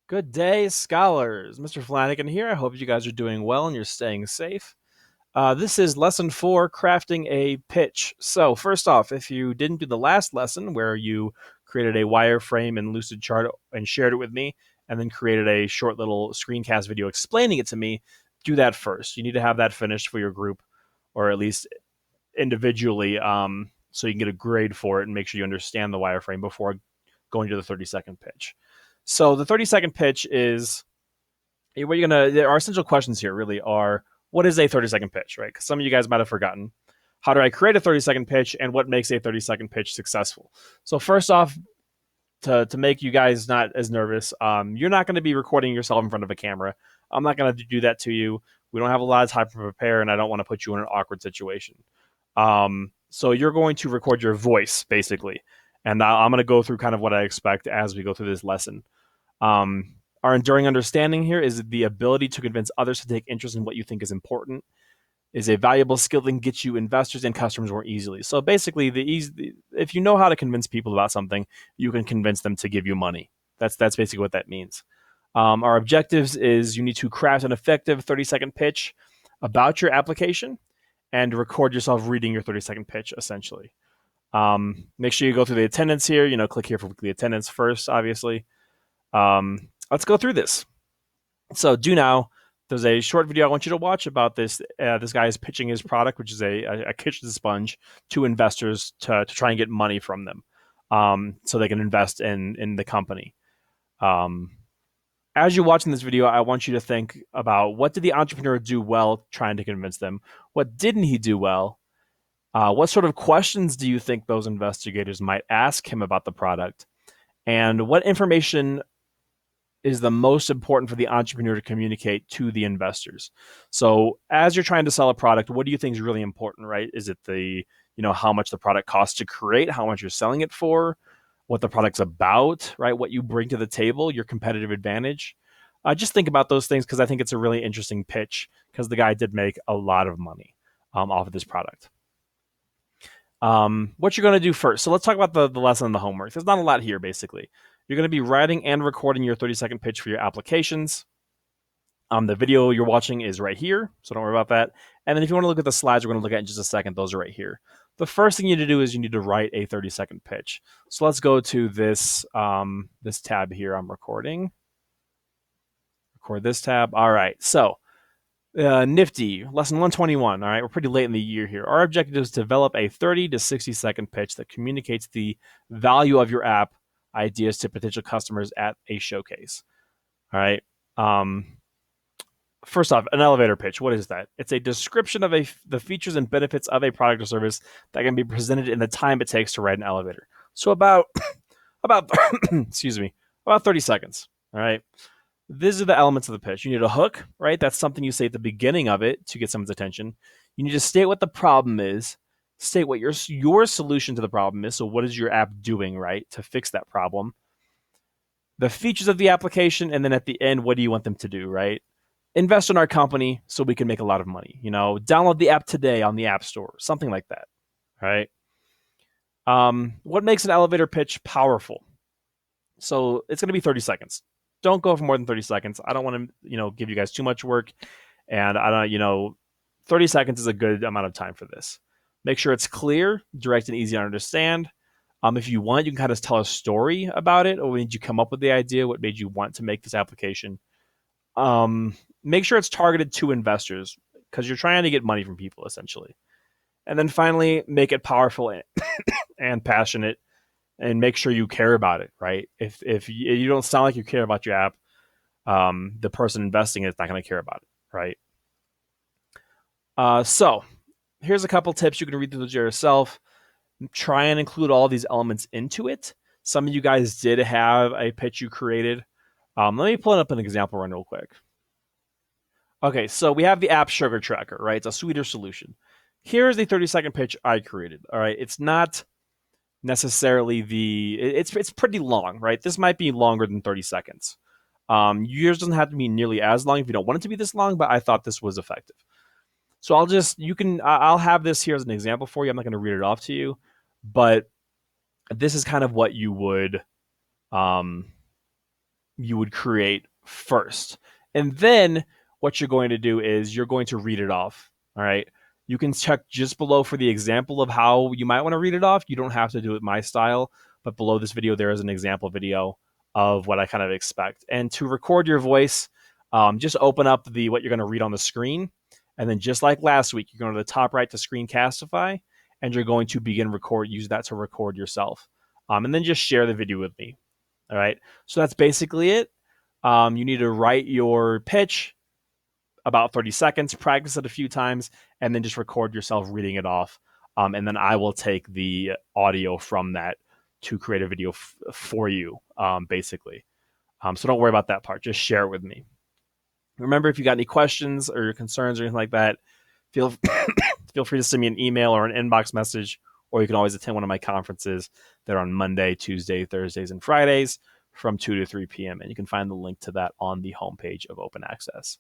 Good day, scholars. Mr. Flanagan here. I hope you guys are doing well and you're staying safe. This is lesson 4, crafting a pitch. So, first off, if you didn't do the last lesson where you created a wireframe in Lucidchart and shared it with me, and then created a short little screencast video explaining it to me, do that first. You need to have that finished for your group, or at least individually, so you can get a grade for it and make sure you understand the wireframe before going to the 30-second pitch. So the 30-second pitch is what you're gonna. Our essential questions here really are: what is a 30-second pitch, right? Because some of you guys might have forgotten. How do I create a 30-second pitch, and what makes a 30-second pitch successful? So first off, to make you guys not as nervous, you're not going to be recording yourself in front of a camera. I'm not going to do that to you. We don't have a lot of time to prepare, and I don't want to put you in an awkward situation. So you're going to record your voice basically, and I'm going to go through kind of what I expect as we go through this lesson. Our enduring understanding here is the ability to convince others to take interest in what you think is important is a valuable skill that can get you investors and customers more easily. So basically, if you know how to convince people about something, you can convince them to give you money. That's basically what that means. Our objectives is you need to craft an effective 30-second pitch about your application and record yourself reading your 30-second pitch, essentially. Make sure you go through the attendance here. Click here for weekly attendance first, obviously. Let's go through this. So do now. There's a short video I want you to watch about this. This guy is pitching his product, which is a kitchen sponge, to investors to try and get money from them, so they can invest in the company. As you're watching this video, I want you to think about what did the entrepreneur do well trying to convince them? What didn't he do well? What sort of questions do you think those investigators might ask him about the product? And what information is the most important for the entrepreneur to communicate to the investors? So as you're trying to sell a product, what do you think is really important, right? Is it how much the product costs to create, how much you're selling it for, what the product's about, right? What you bring to the table, your competitive advantage. Just think about those things because I think it's a really interesting pitch because the guy did make a lot of money off of this product. What you're going to do first. So let's talk about the lesson and the homework. There's not a lot here, basically. You're going to be writing and recording your 30-second pitch for your applications. The video you're watching is right here, so don't worry about that. And then if you want to look at the slides we're going to look at in just a second, those are right here. The first thing you need to do is you need to write a 30-second pitch. So let's go to this tab here. I'm recording. Record this tab. All right. So Nifty, lesson 121. All right, we're pretty late in the year here. Our objective is to develop a 30 to 60-second pitch that communicates the value of your app ideas to potential customers at a showcase. All right. First off, an elevator pitch. What is that? It's a description of the features and benefits of a product or service that can be presented in the time it takes to ride an elevator. So about excuse me, about 30 seconds. All right. These are the elements of the pitch. You need a hook, right? That's something you say at the beginning of it to get someone's attention. You need to state what the problem is, state what your solution to the problem is. So what is your app doing, right, to fix that problem? The features of the application, and then at the end, what do you want them to do, right? Invest in our company so we can make a lot of money. Download the app today on the App Store, something like that, right? What makes an elevator pitch powerful? So it's going to be 30 seconds. Don't go for more than 30 seconds. I don't want to, give you guys too much work. And I don't, 30 seconds is a good amount of time for this. Make sure it's clear, direct, and easy to understand. If you want, you can kind of tell a story about it, or when did you come up with the idea? What made you want to make this application? Make sure it's targeted to investors because you're trying to get money from people, essentially. And then finally, make it powerful and passionate. And make sure you care about it, right? If you don't sound like you care about your app, the person investing in it's not going to care about it, right? So here's a couple tips. You can read through those yourself. Try and include all these elements into it. Some of you guys did have a pitch you created. Let me pull up an example run real quick. Okay, so we have the app Sugar Tracker, right? It's a sweeter solution. Here's the 30-second pitch I created, all right? It's not necessarily it's pretty long, right? This might be longer than 30 seconds. Yours doesn't have to be nearly as long if you don't want it to be this long, but I thought this was effective. So I'll have this here as an example for you. I'm not going to read it off to you, but this is kind of what you would you would create first. And then what you're going to do is you're going to read it off. All right. You can check just below for the example of how you might want to read it off. You don't have to do it my style, but below this video, there is an example video of what I kind of expect. And to record your voice, just open up what you're going to read on the screen. And then just like last week, you're going to the top right to Screencastify, and you're going to use that to record yourself. And then just share the video with me. All right. So that's basically it. You need to write your pitch about 30 seconds, practice it a few times, and then just record yourself reading it off. And then I will take the audio from that to create a video for you, basically. So don't worry about that part. Just share it with me. Remember, if you got any questions or concerns or anything like that, feel free to send me an email or an inbox message, or you can always attend one of my conferences. They're on Monday, Tuesday, Thursdays, and Fridays from 2 to 3 p.m. And you can find the link to that on the homepage of Open Access.